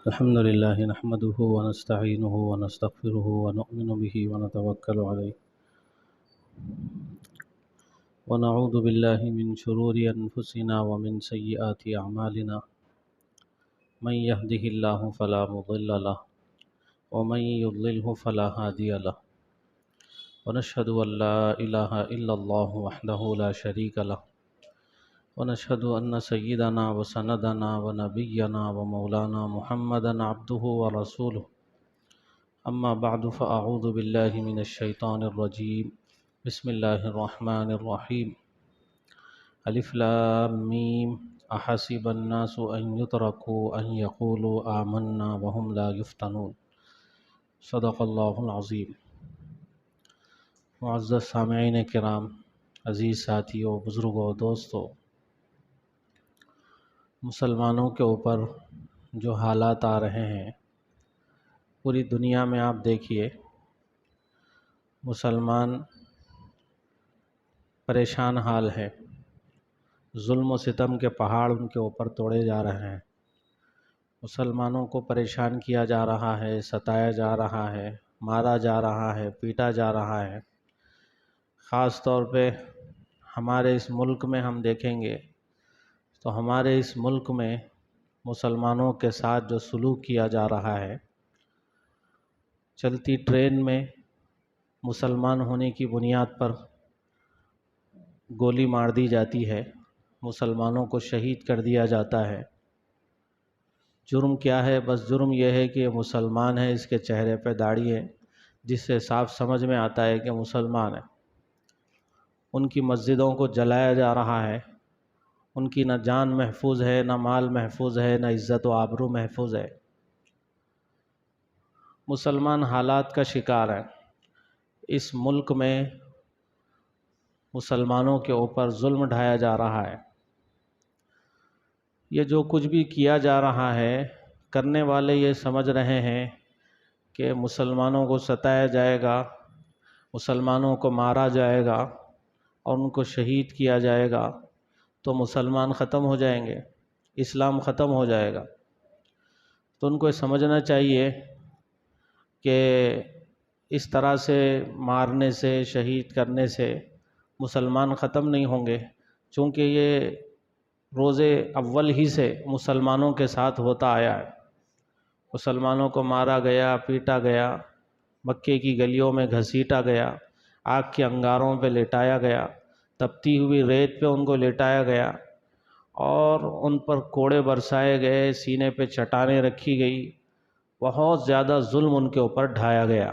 الحمد لله نحمده ونستعينه ونستغفره ونؤمن به ونتوكل عليه ونعوذ بالله من شرور أنفسنا ومن سيئات أعمالنا من يهده الله فلا مضل له ومن يضلله فلا هادي له ونشهد أن لا إله إلا الله وحده لا شريك له ونشهد أن سيدنا وسندنا ونبينا ومولانا محمدا عبده ورسوله أما بعد فأعوذ بالله من الشيطان الرجيم بسم الله الرحمن الرحيم ألف لام ميم أحسب الناس أن يتركوا أن يقولوا آمنا وهم لا يفتنون صدق الله العظيم۔ معزز سامعین کرام، عزیز ساتھیوں، بزرگوں، دوستوں، مسلمانوں کے اوپر جو حالات آ رہے ہیں پوری دنیا میں آپ دیکھیے، مسلمان پریشان حال ہے، ظلم و ستم کے پہاڑ ان کے اوپر توڑے جا رہے ہیں، مسلمانوں کو پریشان کیا جا رہا ہے، ستایا جا رہا ہے، مارا جا رہا ہے، پیٹا جا رہا ہے۔ خاص طور پہ ہمارے اس ملک میں ہم دیکھیں گے تو ہمارے اس ملک میں مسلمانوں کے ساتھ جو سلوک کیا جا رہا ہے، چلتی ٹرین میں مسلمان ہونے کی بنیاد پر گولی مار دی جاتی ہے، مسلمانوں کو شہید کر دیا جاتا ہے۔ جرم کیا ہے؟ بس جرم یہ ہے کہ یہ مسلمان ہے، اس کے چہرے پہ داڑھی ہے، جس سے صاف سمجھ میں آتا ہے کہ مسلمان ہے۔ ان کی مسجدوں کو جلایا جا رہا ہے، ان کی نہ جان محفوظ ہے، نہ مال محفوظ ہے، نہ عزت و آبرو محفوظ ہے۔ مسلمان حالات کا شکار ہے۔ اس ملک میں مسلمانوں کے اوپر ظلم ڈھایا جا رہا ہے۔ یہ جو کچھ بھی کیا جا رہا ہے، کرنے والے یہ سمجھ رہے ہیں کہ مسلمانوں کو ستایا جائے گا، مسلمانوں کو مارا جائے گا اور ان کو شہید کیا جائے گا تو مسلمان ختم ہو جائیں گے، اسلام ختم ہو جائے گا۔ تو ان کو یہ سمجھنا چاہیے کہ اس طرح سے مارنے سے، شہید کرنے سے مسلمان ختم نہیں ہوں گے، چونکہ یہ روز اول ہی سے مسلمانوں کے ساتھ ہوتا آیا ہے۔ مسلمانوں کو مارا گیا، پیٹا گیا، مکے کی گلیوں میں گھسیٹا گیا، آگ کے انگاروں پہ لٹایا گیا، تپتی ہوئی ریت پہ ان کو لٹایا گیا اور ان پر کوڑے برسائے گئے، سینے پہ چٹانیں رکھی گئی، بہت زیادہ ظلم ان کے اوپر ڈھایا گیا۔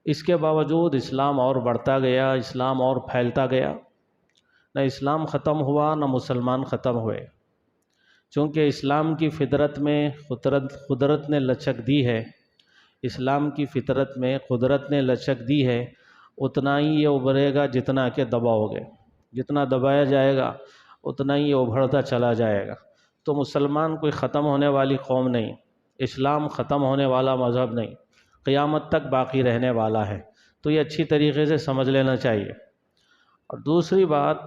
اس کے باوجود اسلام اور بڑھتا گیا، اسلام اور پھیلتا گیا، نہ اسلام ختم ہوا نہ مسلمان ختم ہوئے، چونکہ اسلام کی فطرت میں قدرت نے لچک دی ہے، اسلام کی فطرت میں قدرت نے لچک دی ہے، اتنا ہی یہ ابھرے گا جتنا کہ دباؤ گے، جتنا دبایا جائے گا اتنا ہی یہ ابھرتا چلا جائے گا۔ تو مسلمان کوئی ختم ہونے والی قوم نہیں، اسلام ختم ہونے والا مذہب نہیں، قیامت تک باقی رہنے والا ہے۔ تو یہ اچھی طریقے سے سمجھ لینا چاہیے۔ اور دوسری بات،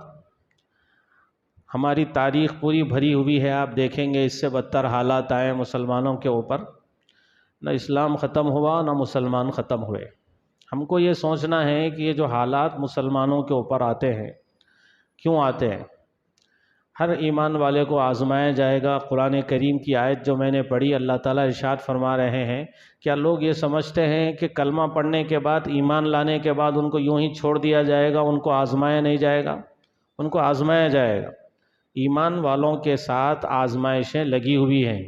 ہماری تاریخ پوری بھری ہوئی ہے، آپ دیکھیں گے اس سے بدتر حالات آئے مسلمانوں کے اوپر، نہ اسلام ختم ہوا نہ مسلمان ختم ہوئے۔ ہم کو یہ سوچنا ہے کہ یہ جو حالات مسلمانوں کے اوپر آتے ہیں، کیوں آتے ہیں؟ ہر ایمان والے کو آزمایا جائے گا۔ قرآن کریم کی آیت جو میں نے پڑھی، اللہ تعالیٰ ارشاد فرما رہے ہیں، کیا لوگ یہ سمجھتے ہیں کہ کلمہ پڑھنے کے بعد، ایمان لانے کے بعد ان کو یوں ہی چھوڑ دیا جائے گا، ان کو آزمایا نہیں جائے گا؟ ان کو آزمایا جائے گا۔ ایمان والوں کے ساتھ آزمائشیں لگی ہوئی ہیں،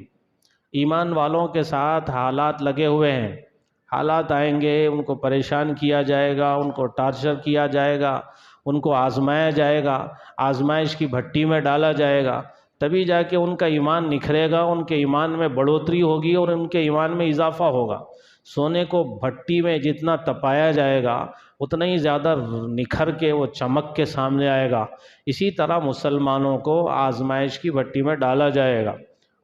ایمان والوں کے ساتھ حالات لگے ہوئے ہیں۔ حالات آئیں گے، ان کو پریشان کیا جائے گا، ان کو ٹارچر کیا جائے گا، ان کو آزمایا جائے گا، آزمائش کی بھٹی میں ڈالا جائے گا، تبھی جا کے ان کا ایمان نکھرے گا، ان کے ایمان میں بڑھوتری ہوگی اور ان کے ایمان میں اضافہ ہوگا۔ سونے کو بھٹی میں جتنا تپایا جائے گا اتنا ہی زیادہ نکھر کے وہ چمک کے سامنے آئے گا۔ اسی طرح مسلمانوں کو آزمائش کی بھٹی میں ڈالا جائے گا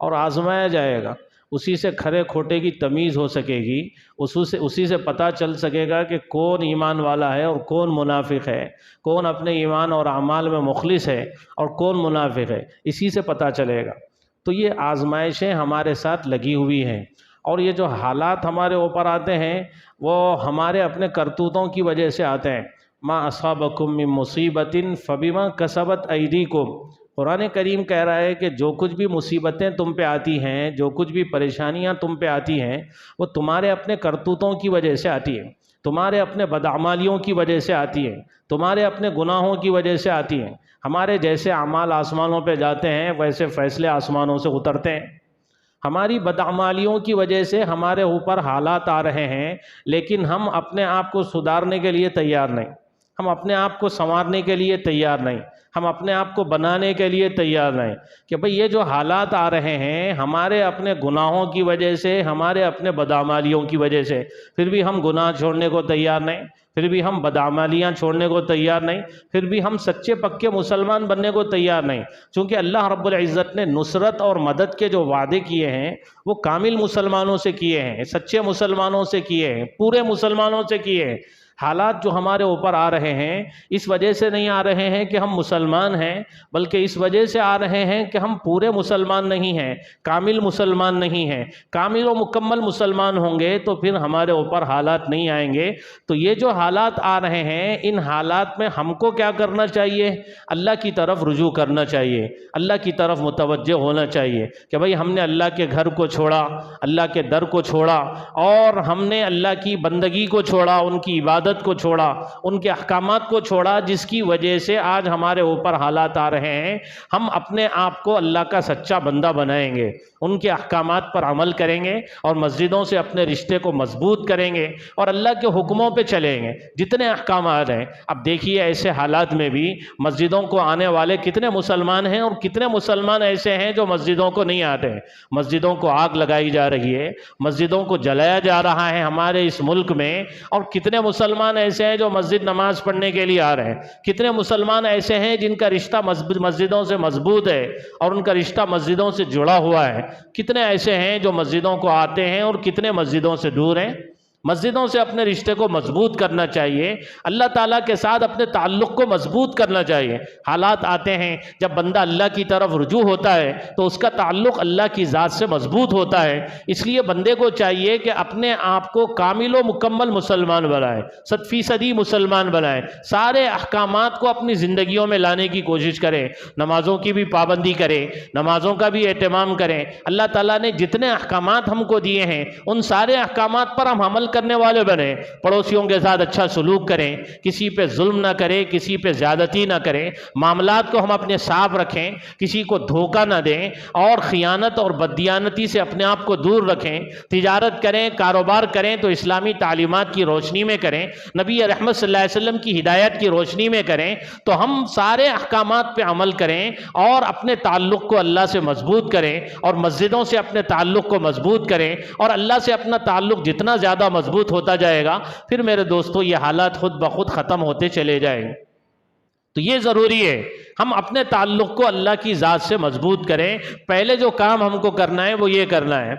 اور آزمایا جائے گا، اسی سے کھرے کھوٹے کی تمیز ہو سکے گی، اسی سے پتہ چل سکے گا کہ کون ایمان والا ہے اور کون منافق ہے، کون اپنے ایمان اور اعمال میں مخلص ہے اور کون منافق ہے، اسی سے پتہ چلے گا۔ تو یہ آزمائشیں ہمارے ساتھ لگی ہوئی ہیں، اور یہ جو حالات ہمارے اوپر آتے ہیں وہ ہمارے اپنے کرتوتوں کی وجہ سے آتے ہیں۔ ما اصابکم من مصیبت فبما کسبت ایدیکم، قرآن کریم کہہ رہا ہے کہ جو کچھ بھی مصیبتیں تم پہ آتی ہیں، جو کچھ بھی پریشانیاں تم پہ آتی ہیں، وہ تمہارے اپنے کرتوتوں کی وجہ سے آتی ہیں، تمہارے اپنے بدعمالیوں کی وجہ سے آتی ہیں، تمہارے اپنے گناہوں کی وجہ سے آتی ہیں۔ ہمارے جیسے اعمال آسمانوں پہ جاتے ہیں ویسے فیصلے آسمانوں سے اترتے ہیں۔ ہماری بدعمالیوں کی وجہ سے ہمارے اوپر حالات آ رہے ہیں، لیکن ہم اپنے آپ کو سدھارنے کے لیے تیار نہیں، ہم اپنے آپ کو سنوارنے کے لیے تیار نہیں، ہم اپنے آپ کو بنانے کے لیے تیار نہیں کہ بھئی یہ جو حالات آ رہے ہیں ہمارے اپنے گناہوں کی وجہ سے، ہمارے اپنے بدعمالیوں کی وجہ سے، پھر بھی ہم گناہ چھوڑنے کو تیار نہیں، پھر بھی ہم بدعمالیاں چھوڑنے کو تیار نہیں، پھر بھی ہم سچے پکے مسلمان بننے کو تیار نہیں، چونکہ اللہ رب العزت نے نصرت اور مدد کے جو وعدے کیے ہیں وہ کامل مسلمانوں سے کیے ہیں، سچے مسلمانوں سے کیے ہیں، پورے مسلمانوں سے کیے ہیں۔ حالات جو ہمارے اوپر آ رہے ہیں اس وجہ سے نہیں آ رہے ہیں کہ ہم مسلمان ہیں، بلکہ اس وجہ سے آ رہے ہیں کہ ہم پورے مسلمان نہیں ہیں، کامل مسلمان نہیں ہیں۔ کامل و مکمل مسلمان ہوں گے تو پھر ہمارے اوپر حالات نہیں آئیں گے۔ تو یہ جو حالات آ رہے ہیں ان حالات میں ہم کو کیا کرنا چاہیے؟ اللہ کی طرف رجوع کرنا چاہیے، اللہ کی طرف متوجہ ہونا چاہیے کہ بھئی ہم نے اللہ کے گھر کو چھوڑا، اللہ کے در کو چھوڑا، اور ہم نے اللہ کی بندگی کو چھوڑا، ان کی عبادت کو چھوڑا، ان کے احکامات کو چھوڑا، جس کی وجہ سے آج ہمارے اوپر حالات آ رہے ہیں۔ ہم اپنے آپ کو اللہ کا سچا بندہ بنائیں گے، ان کے احکامات پر عمل کریں گے، اور مسجدوں سے اپنے رشتے کو مضبوط کریں گے، اور اللہ کے حکموں پہ چلیں گے جتنے احکامات ہیں۔ اب دیکھیے ایسے حالات میں بھی مسجدوں کو آنے والے کتنے مسلمان ہیں، اور کتنے مسلمان ایسے ہیں جو مسجدوں کو نہیں آتے ہیں۔ مسجدوں کو آگ لگائی جا رہی ہے، مسجدوں کو جلایا جا رہا ہے ہمارے اس ملک میں، اور کتنے مسلمان ایسے ہیں جو مسجد نماز پڑھنے کے لیے آ رہے ہیں۔ کتنے مسلمان ایسے ہیں جن کا رشتہ مسجدوں سے مضبوط ہے اور ان کا رشتہ مسجدوں سے جڑا ہوا ہے۔ کتنے ایسے ہیں جو مسجدوں کو آتے ہیں اور کتنے مسجدوں سے دور ہیں۔ مسجدوں سے اپنے رشتے کو مضبوط کرنا چاہیے، اللہ تعالیٰ کے ساتھ اپنے تعلق کو مضبوط کرنا چاہیے۔ حالات آتے ہیں جب بندہ اللہ کی طرف رجوع ہوتا ہے تو اس کا تعلق اللہ کی ذات سے مضبوط ہوتا ہے۔ اس لیے بندے کو چاہیے کہ اپنے آپ کو کامل و مکمل مسلمان بنائے، 100% مسلمان بنائے، سارے احکامات کو اپنی زندگیوں میں لانے کی کوشش کرے، نمازوں کی بھی پابندی کرے، نمازوں کا بھی اہتمام کریں۔ اللہ تعالیٰ نے جتنے احکامات ہم کو دیے ہیں ان سارے احکامات پر ہم عمل کرنے والے بنیں۔ پڑوسیوں کے ساتھ اچھا سلوک کریں، کسی پہ ظلم نہ کریں، کسی پہ زیادتی نہ کریں، معاملات کو ہم اپنے صاف رکھیں، کسی کو دھوکہ نہ دیں، اور خیانت اور بددیانتی سے اپنے آپ کو دور رکھیں۔ تجارت کریں، کاروبار کریں تو اسلامی تعلیمات کی روشنی میں کریں، نبی رحمت صلی اللہ علیہ وسلم کی ہدایت کی روشنی میں کریں۔ تو ہم سارے احکامات پہ عمل کریں اور اپنے تعلق کو اللہ سے مضبوط کریں، اور مسجدوں سے اپنے تعلق کو مضبوط کریں، اور اللہ سے اپنا تعلق جتنا زیادہ مضبوط ہوتا جائے گا پھر میرے دوستو یہ حالات خود بخود ختم ہوتے چلے جائیں گے۔ تو یہ ضروری ہے ہم اپنے تعلق کو اللہ کی ذات سے مضبوط کریں۔ پہلے جو کام ہم کو کرنا ہے وہ یہ کرنا ہے۔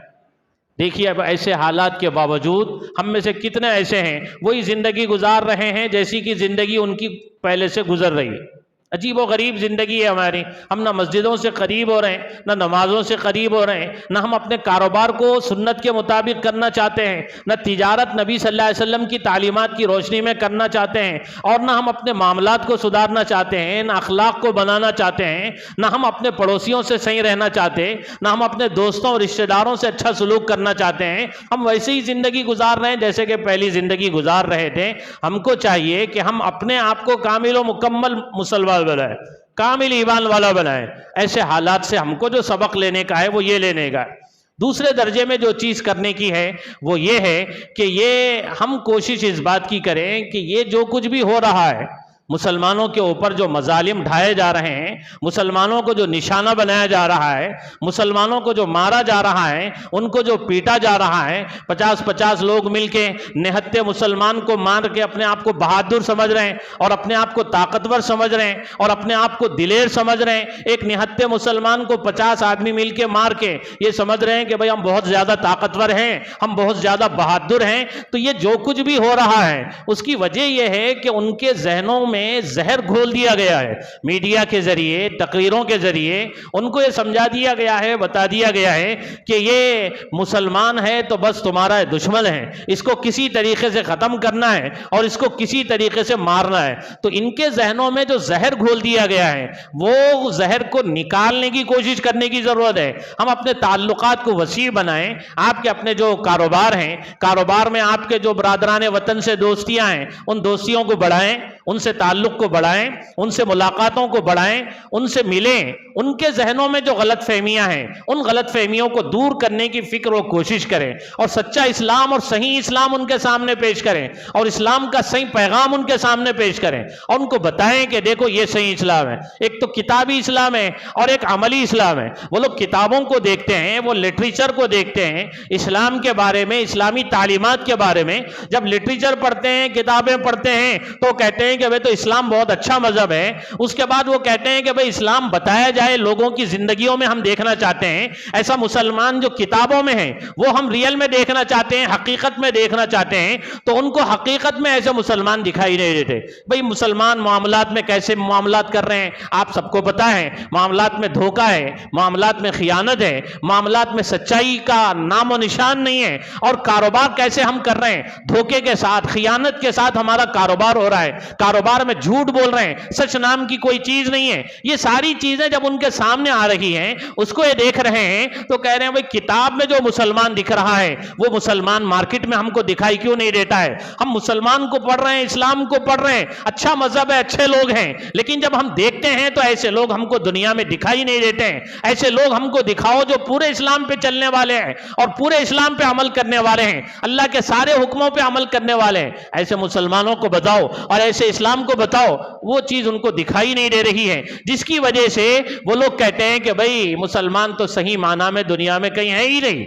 دیکھیے اب ایسے حالات کے باوجود ہم میں سے کتنے ایسے ہیں وہی زندگی گزار رہے ہیں جیسی کہ زندگی ان کی پہلے سے گزر رہی ہے۔ عجیب و غریب زندگی ہے ہماری، ہم نہ مسجدوں سے قریب ہو رہے ہیں، نہ نمازوں سے قریب ہو رہے ہیں، نہ ہم اپنے کاروبار کو سنت کے مطابق کرنا چاہتے ہیں، نہ تجارت نبی صلی اللہ علیہ وسلم کی تعلیمات کی روشنی میں کرنا چاہتے ہیں، اور نہ ہم اپنے معاملات کو سدھارنا چاہتے ہیں، نہ اخلاق کو بنانا چاہتے ہیں، نہ ہم اپنے پڑوسیوں سے صحیح رہنا چاہتے، نہ ہم اپنے دوستوں اور رشتہ داروں سے اچھا سلوک کرنا چاہتے ہیں۔ ہم ویسے ہی زندگی گزار رہے ہیں جیسے کہ پہلی زندگی گزار رہے تھے۔ ہم کو چاہیے کہ ہم اپنے آپ کو کامل و مکمل مسلمان بنائیں، کامل ایمان والا بنائیں۔ ایسے حالات سے ہم کو جو سبق لینے کا ہے وہ یہ لینے کا ہے۔ دوسرے درجے میں جو چیز کرنے کی ہے وہ یہ ہے کہ یہ ہم کوشش اس بات کی کریں کہ یہ جو کچھ بھی ہو رہا ہے، مسلمانوں کے اوپر جو مظالم ڈھائے جا رہے ہیں، مسلمانوں کو جو نشانہ بنایا جا رہا ہے، مسلمانوں کو جو مارا جا رہا ہے، ان کو جو پیٹا جا رہا ہے، 50 لوگ مل کے نہتے مسلمان کو مار کے اپنے آپ کو بہادر سمجھ رہے ہیں اور اپنے آپ کو طاقتور سمجھ رہے ہیں اور اپنے آپ کو دلیر سمجھ رہے ہیں۔ ایک نہتے مسلمان کو 50 آدمی مل کے مار کے یہ سمجھ رہے ہیں کہ بھئی ہم بہت زیادہ طاقتور ہیں، ہم بہت زیادہ بہادر ہیں۔ تو یہ جو کچھ بھی ہو رہا ہے اس کی وجہ یہ ہے کہ ان کے ذہنوں میں میں زہر گھول دیا گیا ہے، میڈیا کے ذریعے، تقریروں کے ذریعے ان کو یہ سمجھا دیا گیا ہے، بتا دیا گیا ہے کہ یہ مسلمان ہے تو بس تمہارا دشمن ہے، اس کو کسی طریقے سے ختم کرنا ہے اور اس کو کسی طریقے سے مارنا ہے۔ تو ان کے ذہنوں میں جو زہر گھول دیا گیا ہے وہ زہر کو نکالنے کی کوشش کرنے کی ضرورت ہے۔ ہم اپنے تعلقات کو وسیع بنائیں، آپ کے اپنے جو کاروبار ہیں، کاروبار میں آپ کے جو برادران وطن سے دوستیاں ہیں ان دوستیوں کو بڑھائیں، ان سے تعلق کو بڑھائیں، ان سے ملاقاتوں کو بڑھائیں، ان سے ملیں، ان کے ذہنوں میں جو غلط فہمیاں ہیں ان غلط فہمیوں کو دور کرنے کی فکر و کوشش کریں اور سچا اسلام اور صحیح اسلام ان کے سامنے پیش کریں اور اسلام کا صحیح پیغام ان کے سامنے پیش کریں اور ان کو بتائیں کہ دیکھو یہ صحیح اسلام ہے۔ ایک تو کتابی اسلام ہے اور ایک عملی اسلام ہے۔ وہ لوگ کتابوں کو دیکھتے ہیں، وہ لٹریچر کو دیکھتے ہیں اسلام کے بارے میں، اسلامی تعلیمات کے بارے میں۔ جب لٹریچر پڑھتے ہیں، کتابیں پڑھتے ہیں تو کہتے ہیں کہ بھئی تو اسلام بہت اچھا مذہب ہے۔ اس کے بعد وہ کہتے ہیں کہ بھئی اسلام بتایا جائے، لوگوں کی زندگیوں میں ہم دیکھنا چاہتے ہیں۔ ایسا مسلمان جو کتابوں میں ہے وہ ہم ریئل میں دیکھنا چاہتے ہیں، حقیقت میں دیکھنا چاہتے ہیں۔ تو ان کو حقیقت میں ایسے مسلمان دکھائی نہیں دیتے۔ بھئی مسلمان معاملات میں کیسے معاملات کر رہے ہیں آپ سب کو پتا ہے۔ معاملات میں دھوکہ ہے، معاملات میں خیانت ہے، معاملات میں سچائی کا نام و نشان نہیں ہے، اور کاروبار کیسے ہم کر رہے ہیں، دھوکے کے ساتھ، خیانت کے ساتھ ہمارا کاروبار ہو رہا ہے، کاروبار میں جھوٹ بول رہے ہیں، سچ نام کی کوئی چیز نہیں ہے۔ یہ ساری چیزیں جب ان کے سامنے آ رہی ہیں، اس کو یہ دیکھ رہے ہیں تو کہہ رہے ہیں بھئی کتاب میں جو مسلمان دکھ رہا ہے وہ مسلمان مارکیٹ میں ہم کو دکھائی کیوں نہیں دیتا ہے۔ ہم مسلمان کو پڑھ رہے ہیں، اسلام کو پڑھ رہے ہیں، اچھا مذہب ہے، اچھے لوگ ہیں، لیکن جب ہم دیکھتے ہیں تو ایسے لوگ ہم کو دنیا میں دکھائی نہیں دیتے ہیں۔ ایسے لوگ ہم کو دکھاؤ جو پورے اسلام پہ چلنے والے ہیں اور پورے اسلام پہ عمل کرنے والے ہیں، اللہ کے سارے حکموں پہ عمل کرنے والے ہیں۔ ایسے مسلمانوں کو بتاؤ اور ایسے اسلام کو بتاؤ، وہ چیز ان کو دکھائی نہیں دے رہی ہے، جس کی وجہ سے وہ لوگ کہتے ہیں کہ بھئی مسلمان تو صحیح معنی میں دنیا میں کہیں ہے ہی نہیں۔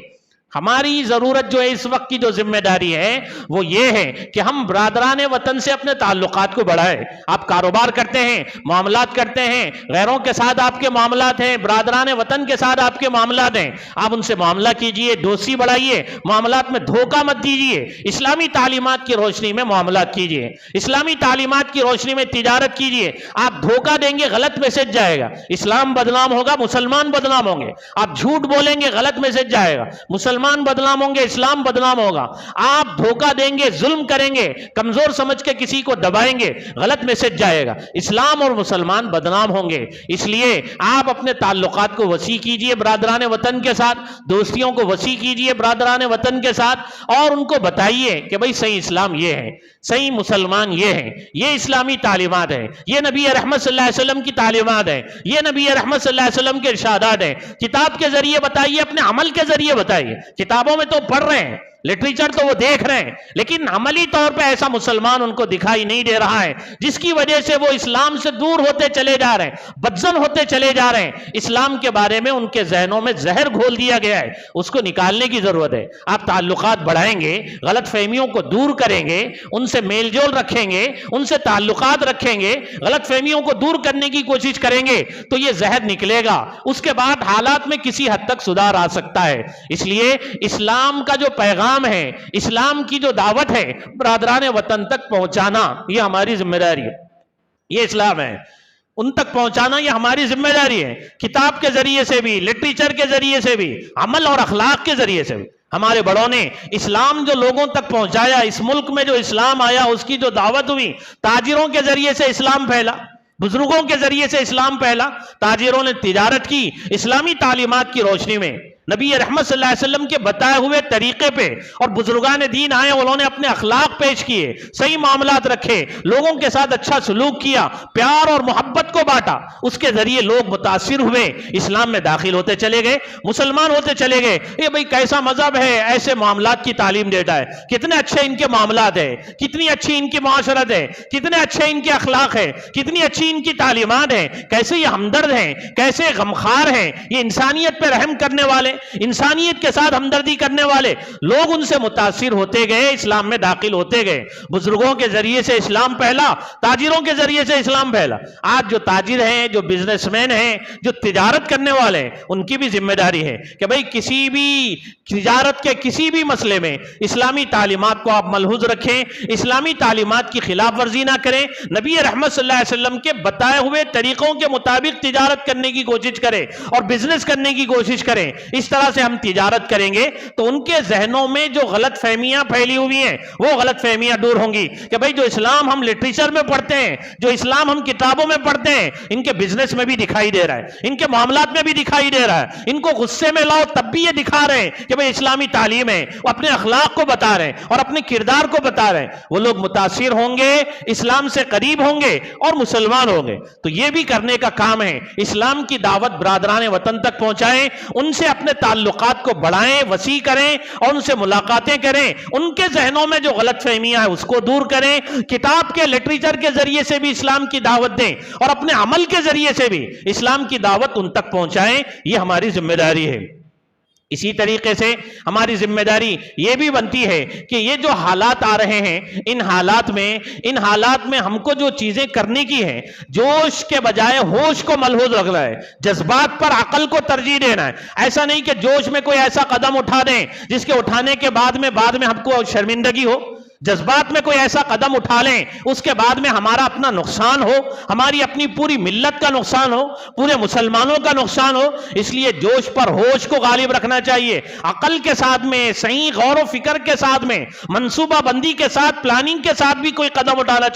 ہماری ضرورت جو ہے اس وقت کی جو ذمہ داری ہے وہ یہ ہے کہ ہم برادران وطن سے اپنے تعلقات کو بڑھائیں۔ آپ کاروبار کرتے ہیں، معاملات کرتے ہیں، غیروں کے ساتھ آپ کے معاملات ہیں، برادران وطن کے ساتھ آپ کے معاملات ہیں، آپ ان سے معاملہ کیجئے، دوستی بڑھائیے، معاملات میں دھوکہ مت دیجئے، اسلامی تعلیمات کی روشنی میں معاملات کیجئے، اسلامی تعلیمات کی روشنی میں تجارت کیجئے۔ آپ دھوکہ دیں گے غلط میسج جائے گا، اسلام بدنام ہوگا، مسلمان بدنام ہوں گے۔ آپ جھوٹ بولیں گے غلط میسج جائے گا، مسلمان بدنام ہوں گے، اسلام بدنام ہوگا۔ آپ دھوکہ دیں گے، ظلم کریں گے، کمزور سمجھ کے کسی کو دبائیں گے، غلط میسج جائے گا، اسلام اور مسلمان بدنام ہوں گے۔ اس لیے آپ اپنے تعلقات کو وسیع کیجئے برادران وطن کے ساتھ، دوستیوں کو وسیع کیجئے برادران وطن کے ساتھ، اور ان کو بتائیے کہ بھئی صحیح اسلام یہ ہے، صحیح مسلمان یہ ہے، یہ اسلامی تعلیمات ہے، یہ نبی رحمت صلی اللہ علیہ وسلم کی تعلیمات ہے، یہ نبی رحمت صلی اللہ علیہ وسلم کے ارشادات ہیں۔ کتاب کے ذریعے بتائیے، اپنے عمل کے ذریعے بتائیے۔ کتابوں میں تو پڑھ رہے ہیں، لٹریچر تو وہ دیکھ رہے ہیں، لیکن عملی طور پہ ایسا مسلمان ان کو دکھائی نہیں دے رہا ہے، جس کی وجہ سے وہ اسلام سے دور ہوتے چلے جا رہے ہیں، بدزن ہوتے چلے جا رہے ہیں۔ اسلام کے بارے میں ان کے ذہنوں میں زہر گھول دیا گیا ہے، اس کو نکالنے کی ضرورت ہے۔ آپ تعلقات بڑھائیں گے، غلط فہمیوں کو دور کریں گے، ان سے میل جول رکھیں گے، ان سے تعلقات رکھیں گے، غلط فہمیوں کو دور کرنے کی کوشش کریں گے تو یہ زہر نکلے گا۔ اس کے بعد حالات میں کسی حد تک سدھار آ سکتا ہے۔ اس لیے اسلام کا جو پیغام ہے، اسلام کی جو دعوت ہے، برادران وطن تک پہنچانا یہ ہماری ذمہ داری ہے۔ یہ اسلام ہے، ان تک پہنچانا یہ ہماری ذمہ داری ہے، کتاب کے ذریعے سے بھی، لٹریچر کے ذریعے سے بھی، عمل اور اخلاق کے ذریعے سے بھی۔ ہمارے بڑوں نے اسلام جو لوگوں تک پہنچایا، اس ملک میں جو اسلام آیا اس کی جو دعوت ہوئی، تاجروں کے ذریعے سے اسلام پھیلا، بزرگوں کے ذریعے سے اسلام پھیلا، تاجروں نے تجارت کی اسلامی تعلیمات کی روشنی میں، نبی رحمت صلی اللہ علیہ وسلم کے بتائے ہوئے طریقے پہ، اور بزرگان دین آئے، انہوں نے اپنے اخلاق پیش کیے، صحیح معاملات رکھے، لوگوں کے ساتھ اچھا سلوک کیا، پیار اور محبت کو بانٹا، اس کے ذریعے لوگ متاثر ہوئے، اسلام میں داخل ہوتے چلے گئے، مسلمان ہوتے چلے گئے۔ یہ بھئی کیسا مذہب ہے، ایسے معاملات کی تعلیم دیتا ہے، کتنے اچھے ان کے معاملات ہیں، کتنی اچھی ان کی معاشرت ہے، کتنے اچھے ان کے اخلاق ہیں، کتنی اچھی ان کی تعلیمات ہیں، کیسے یہ ہمدرد ہیں، کیسے غمخوار ہیں، یہ انسانیت پہ رحم کرنے والے، انسانیت کے ساتھ ہمدردی کرنے والے لوگ ان سے متاثر ہوتے گئے، اسلام میں داخل ہوتے گئے۔ بزرگوں کے ذریعے سے اسلام پھیلا، تاجروں کے ذریعے سے اسلام پھیلا۔ آج جو تاجر ہیں، جو بزنس مین ہیں، جو تجارت کرنے والے ہیں، ان کی بھی ذمہ داری ہے کہ بھئی کسی بھی تجارت کے کسی بھی مسئلے میں اسلامی تعلیمات کو آپ ملحوظ رکھیں، اسلامی تعلیمات کی خلاف ورزی نہ کریں، نبی رحمت صلی اللہ علیہ وسلم کے بتائے ہوئے طریقوں کے مطابق تجارت کرنے کی کوشش کریں اور بزنس کرنے کی کوشش کریں۔ اس طرح سے ہم تجارت کریں گے تو ان کے ذہنوں میں جو غلط فہمیاں پھیلی ہوئی ہیں وہ غلط فہمیاں دور ہوں گی کہ بھئی جو اسلام ہم لٹریچر میں پڑھتے ہیں، جو اسلام ہم کتابوں میں پڑھتے ہیں، ان کے بزنس میں بھی دکھائی دے رہا ہے، ان کے معاملات میں بھی دکھائی دے رہا ہے۔ ان کو غصے میں لاؤ تب بھی یہ دکھا رہے ہیں کہ بھئی اسلامی تعلیم ہے، وہ اپنے اخلاق کو بتا رہے ہیں اور اپنے کردار کو بتا رہے ہیں۔ وہ لوگ متاثر ہوں گے، اسلام سے قریب ہوں گے اور مسلمان ہوں گے۔ تو یہ بھی کرنے کا کام ہے، اسلام کی دعوت برادران وطن تک پہنچائیں، ان سے اپنے تعلقات کو بڑھائیں، وسیع کریں اور ان سے ملاقاتیں کریں، ان کے ذہنوں میں جو غلط فہمیاں ہیں اس کو دور کریں، کتاب کے لٹریچر کے ذریعے سے بھی اسلام کی دعوت دیں اور اپنے عمل کے ذریعے سے بھی اسلام کی دعوت ان تک پہنچائیں۔ یہ ہماری ذمہ داری ہے۔ اسی طریقے سے ہماری ذمہ داری یہ بھی بنتی ہے کہ یہ جو حالات آ رہے ہیں، ان حالات میں ہم کو جو چیزیں کرنے کی ہیں، جوش کے بجائے ہوش کو ملحوظ رکھنا ہے، جذبات پر عقل کو ترجیح دینا ہے۔ ایسا نہیں کہ جوش میں کوئی ایسا قدم اٹھا دیں جس کے اٹھانے کے بعد میں ہم کو شرمندگی ہو، جذبات میں کوئی ایسا قدم اٹھا لیں اس کے بعد میں ہمارا اپنا نقصان ہو، ہماری اپنی پوری ملت کا نقصان ہو، پورے مسلمانوں کا نقصان ہو۔ اس لیے جوش پر ہوش کو غالب رکھنا چاہیے، عقل کے ساتھ میں، صحیح غور و فکر کے ساتھ میں، منصوبہ بندی کے ساتھ، پلاننگ کے ساتھ بھی کوئی قدم اٹھانا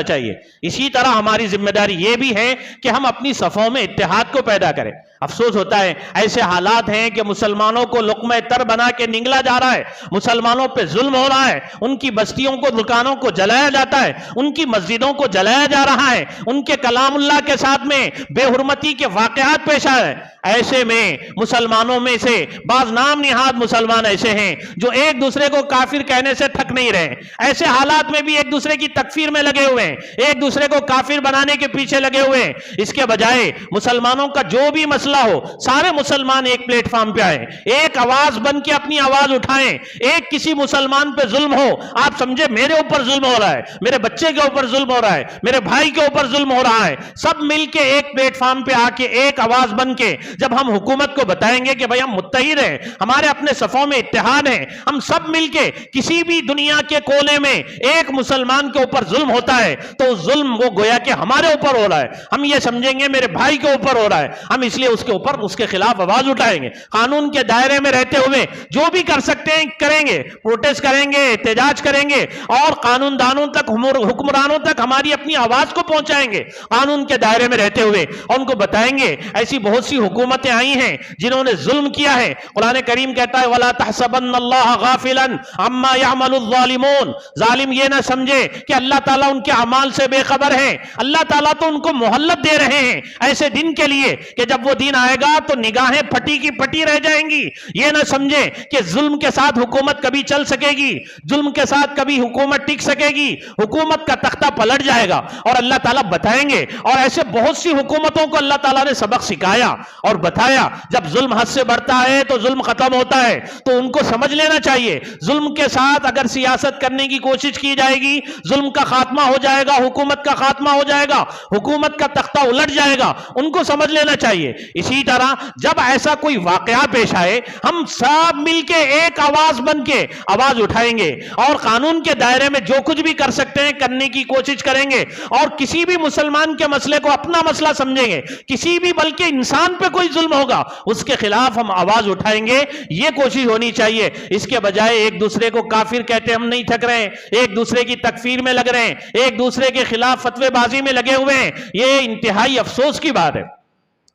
چاہیے، اسی طرح ہماری ذمہ داری یہ بھی ہے کہ ہم اپنی صفوں میں اتحاد کو پیدا کریں۔ افسوس ہوتا ہے ایسے حالات ہیں کہ مسلمانوں کو لقمہ تر بنا کے نگلا جا رہا ہے، مسلمانوں پہ ظلم ہو رہا ہے، ان کی بستیوں کو، دکانوں کو جلایا جاتا ہے، ان کی مسجدوں کو جلایا جا رہا ہے، ان کے کلام اللہ کے ساتھ میں بے حرمتی کے واقعات پیش آئے ہیں۔ ایسے میں مسلمانوں میں سے بعض نام نہاد مسلمان ایسے ہیں جو ایک دوسرے کو کافر کہنے سے تھک نہیں رہے، ایسے حالات میں بھی ایک دوسرے کی تکفیر میں لگے ہوئے ہیں، ایک دوسرے کو کافر بنانے کے پیچھے لگے ہوئے ہیں۔ اس کے بجائے مسلمانوں کا جو بھی مسئلہ ہو، سارے مسلمان ایک پلیٹ فارم پہ آئیں، ایک آواز بن کے اپنی آواز اٹھائیں۔ ایک کسی مسلمان پہ ظلم ہو، آپ سمجھے میرے اوپر ظلم ہو رہا ہے، میرے بچے کے اوپر ظلم ہو رہا ہے، میرے بھائی کے اوپر ظلم ہو رہا ہے، سب مل کے ایک پلیٹ فارم پہ آ کے ایک آواز بن کے جب ہم حکومت کو بتائیں گے کہ بھئی ہم متحد ہیں، ہمارے اپنے صفوں میں اتحاد ہے، ہم سب مل کے کسی بھی دنیا کے کونے میں ایک مسلمان کے اوپر ظلم ہوتا ہے تو اس ظلم وہ گویا کہ ہمارے اوپر ہو رہا ہے، ہم یہ سمجھیں گے میرے بھائی کے اوپر ہو رہا ہے، ہم اس لیے اس کے اوپر اس کے خلاف آواز اٹھائیں گے، قانون کے دائرے میں رہتے ہوئے جو بھی کر سکتے ہیں کریں گے، پروٹیسٹ کریں گے، احتجاج کریں گے اور قانون دانوں تک، حکمرانوں تک ہماری اپنی آواز کو پہنچائیں گے قانون کے دائرے میں رہتے ہوئے، اور ان کو بتائیں گے ایسی بہت سی حکومتیں آئی ہیں جنہوں نے ظلم کیا ہے۔ قرآن کریم کہتا ہے وَلَا تَحْسَبَنَّ اللَّهَ غَافِلًا عَمَّا يَعْمَلُ الظَّالِمُونَ، ظالم یہ نہ سمجھے کہ اللہ تعالیٰ ان کے اعمال سے بے خبر ہے، اللہ تعالیٰ تو ان کو مہلت دے رہے ہیں ایسے دن کے لیے کہ جب وہ دن آئے گا تو نگاہیں پھٹی کی پھٹی رہ جائیں گی۔ یہ نہ سمجھے کہ ظلم کے ساتھ حکومت کبھی چل سکے گی، ظلم کے ساتھ کبھی حکومت ٹک سکے گی، حکومت کا تختہ پلٹ جائے گا اور اللہ تعالیٰ بتائیں گے۔ اور ایسے بہت سی حکومتوں کو اللہ تعالیٰ نے سبق سکھایا اور بتایا جب ظلم حد سے بڑھتا ہے تو ظلم ختم ہوتا ہے، تو ان کو سمجھ لینا چاہیے ظلم کے ساتھ اگر سیاست کرنے کی کوشش کی جائے گی ظلم کا خاتمہ ہو جائے گا، حکومت کا خاتمہ ہو جائے گا، حکومت کا تختہ الٹ جائے گا، ان کو سمجھ لینا چاہیے۔ اسی طرح جب ایسا کوئی واقعہ پیش آئے ہم سب مل کے ایک آواز بن کے آواز اٹھائیں گے اور قانون کے دائرے میں جو کچھ بھی کر سکتے ہیں کرنے کی کوشش کریں گے، اور کسی بھی مسلمان کے مسئلے کو اپنا مسئلہ سمجھیں گے، کسی بھی بلکہ انسان پہ کوئی ظلم ہوگا اس کے خلاف ہم آواز اٹھائیں گے۔ یہ کوشش ہونی چاہیے، اس کے بجائے ایک دوسرے کو کافر کہتے ہم نہیں تھک رہے ہیں، ایک دوسرے کی تکفیر میں لگ رہے ہیں، ایک دوسرے کے خلاف فتوی بازی میں لگے ہوئے ہیں، یہ انتہائی افسوس کی بات ہے۔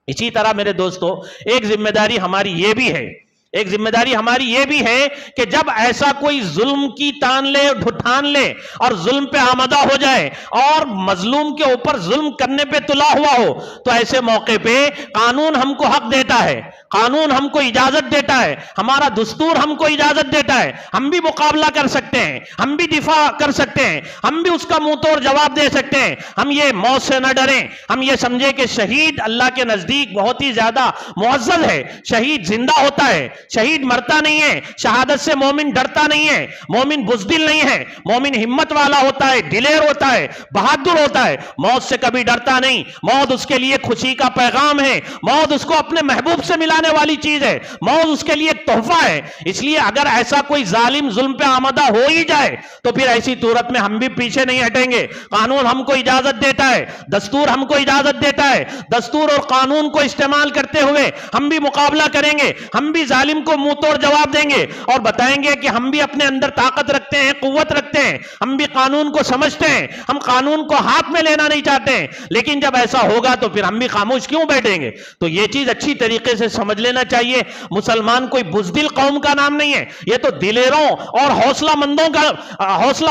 اسی طرح میرے دوستو ایک ذمہ داری ہماری یہ بھی ہے ایک ذمہ داری ہماری یہ بھی ہے کہ جب ایسا کوئی ظلم کی ٹھان لے اور ظلم پہ آمدہ ہو جائے اور مظلوم کے اوپر ظلم کرنے پہ تلا ہوا ہو، تو ایسے موقع پہ قانون ہم کو حق دیتا ہے، قانون ہم کو اجازت دیتا ہے، ہمارا دستور ہم کو اجازت دیتا ہے، ہم بھی مقابلہ کر سکتے ہیں، ہم بھی دفاع کر سکتے ہیں، ہم بھی اس کا منہ توڑ جواب دے سکتے ہیں۔ ہم یہ موت سے نہ ڈریں، ہم یہ سمجھے کہ شہید اللہ کے نزدیک بہت ہی زیادہ معزز ہے، شہید زندہ ہوتا ہے، شہید مرتا نہیں ہے۔ شہادت سے مومن ڈرتا نہیں ہے، مومن بزدل نہیں ہے، مومن ہمت والا ہوتا ہے، دلیر ہوتا ہے، بہادر ہوتا ہے، موت سے کبھی ڈرتا نہیں۔ موت اس کے لیے خوشی کا پیغام ہے، موت اس کو اپنے محبوب سے ملانے والی چیز ہے، موت اس کے لیے ایک تحفہ ہے۔ اس لیے اگر ایسا کوئی ظالم ظلم پہ آمدہ ہو ہی جائے تو پھر ایسی صورت میں ہم بھی پیچھے نہیں ہٹیں گے۔ قانون ہم کو اجازت دیتا ہے، دستور ہم کو اجازت دیتا ہے، دستور اور قانون کو استعمال کرتے ہوئے ہم بھی مقابلہ کریں گے، ہم بھی ظالم کو منہ توڑ جواب دیں گے اور بتائیں گے کہ ہم بھی اپنے اندر طاقت رکھتے ہیں، قوت رکھتے ہیں، ہم بھی قانون کو سمجھتے ہیں، ہم قانون کو ہاتھ میں لینا نہیں چاہتے ہیں۔ لیکن جب ایسا ہوگا تو پھر ہم بھی خاموش کیوں بیٹھیں گے؟ تو یہ چیز اچھی طریقے سے سمجھ لینا چاہیے۔ مسلمان کوئی بزدل قوم کا نام نہیں ہے، یہ تو دلیروں اور حوصلہ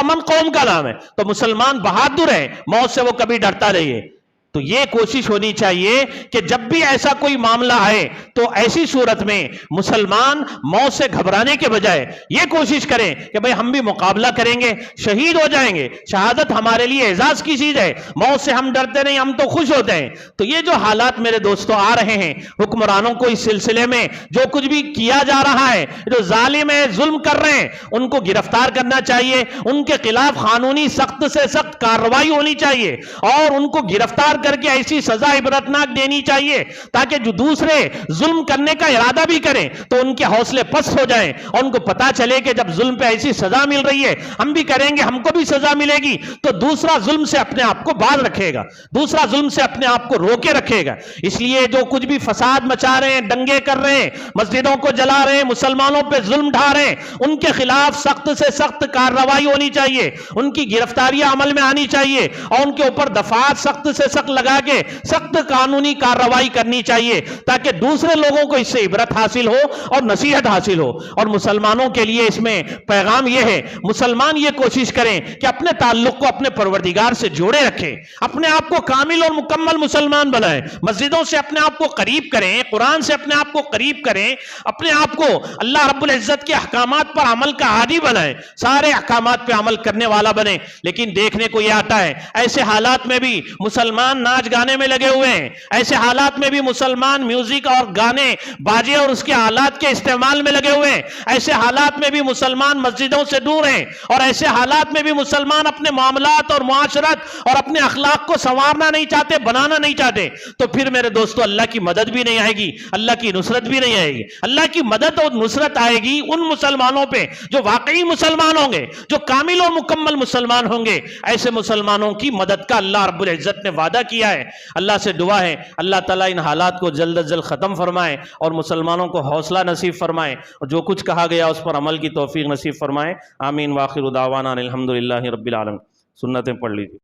مند قوم کا نام ہے۔ تو مسلمان بہادر ہے، موت سے وہ کبھی ڈرتا نہیں ہے۔ تو یہ کوشش ہونی چاہیے کہ جب بھی ایسا کوئی معاملہ آئے تو ایسی صورت میں مسلمان موت سے گھبرانے کے بجائے یہ کوشش کریں کہ بھئی ہم بھی مقابلہ کریں گے، شہید ہو جائیں گے۔ شہادت ہمارے لیے اعزاز کی چیز ہے، موت سے ہم ڈرتے نہیں، ہم تو خوش ہوتے ہیں۔ تو یہ جو حالات میرے دوستوں آ رہے ہیں، حکمرانوں کو اس سلسلے میں جو کچھ بھی کیا جا رہا ہے، جو ظالم ہے، ظلم کر رہے ہیں، ان کو گرفتار کرنا چاہیے، ان کے خلاف قانونی سخت سے سخت کارروائی ہونی چاہیے اور ان کو گرفتار کر کے ایسی سزا عبرتناک دینی چاہیے تاکہ جو دوسرے ظلم کرنے کا ارادہ بھی کریں تو ان کے حوصلے پست ہو جائیں اور ان کو پتا چلے کہ جب ظلم پہ ایسی سزا مل رہی ہے ہم بھی کریں گے، ہم کو بھی سزا ملے گی، تو دوسرا ظلم سے اپنے آپ کو باز رکھے گا، دوسرا ظلم سے اپنے آپ کو روکے رکھے گا۔ اس لیے جو کچھ بھی فساد مچا رہے ہیں، دنگے کر رہے ہیں، مسجدوں کو جلا رہے ہیں، مسلمانوں پہ ظلم ڈھا رہے ہیں، ان کے خلاف سخت سے سخت کارروائی ہونی چاہیے، ان کی گرفتاریاں عمل میں آنی چاہیے اور ان کے اوپر دفعات سخت سے سخت لگا کے سخت قانونی کارروائی کرنی چاہیے تاکہ دوسرے لوگوں کو اس سے عبرت حاصل ہو اور نصیحت حاصل ہو۔ اور مسلمانوں کے لیے اس میں پیغام یہ ہے، مسلمان یہ کوشش کریں کہ اپنے تعلق کو اپنے پروردگار سے جوڑے رکھیں، اپنے آپ کو کامل اور مکمل مسلمان بنائیں، مسجدوں سے اپنے آپ کو قریب کریں، قرآن سے اپنے آپ کو قریب کریں، اپنے آپ کو اللہ رب العزت کے احکامات پر عمل کا عادی بنائیں، سارے احکامات پہ عمل کرنے والا بنیں۔ لیکن دیکھنے کو یہ آتا ہے ایسے حالات میں بھی مسلمان ناچ گانے میں لگے ہوئے ہیں، ایسے حالات میں بھی مسلمان میوزک اور گانے باجے اور اس کے آلات کے استعمال میں لگے ہوئے ہیں، ایسے حالات میں بھی مسلمان مسجدوں سے دور ہیں اور ایسے حالات میں بھی مسلمان اپنے معاملات اور معاشرت اور اپنے اخلاق کو سنوارنا نہیں چاہتے، بنانا نہیں چاہتے۔ تو پھر میرے دوستو اللہ کی مدد بھی نہیں آئے گی، اللہ کی نصرت بھی نہیں آئے گی۔ اللہ کی مدد اور نصرت آئے گی ان مسلمانوں پہ جو واقعی مسلمان ہوں گے، جو کامل و مکمل مسلمان ہوں گے۔ ایسے مسلمانوں کی مدد کا اللہ رب العزت نے وعدہ کیا ہے۔ اللہ سے دعا ہے اللہ تعالیٰ ان حالات کو جلد از جلد ختم فرمائے اور مسلمانوں کو حوصلہ نصیب فرمائے اور جو کچھ کہا گیا اس پر عمل کی توفیق نصیب فرمائے۔ آمین۔ وآخر دعوانا الحمدللہ رب العالمین۔ سنتیں پڑھ لیجیے۔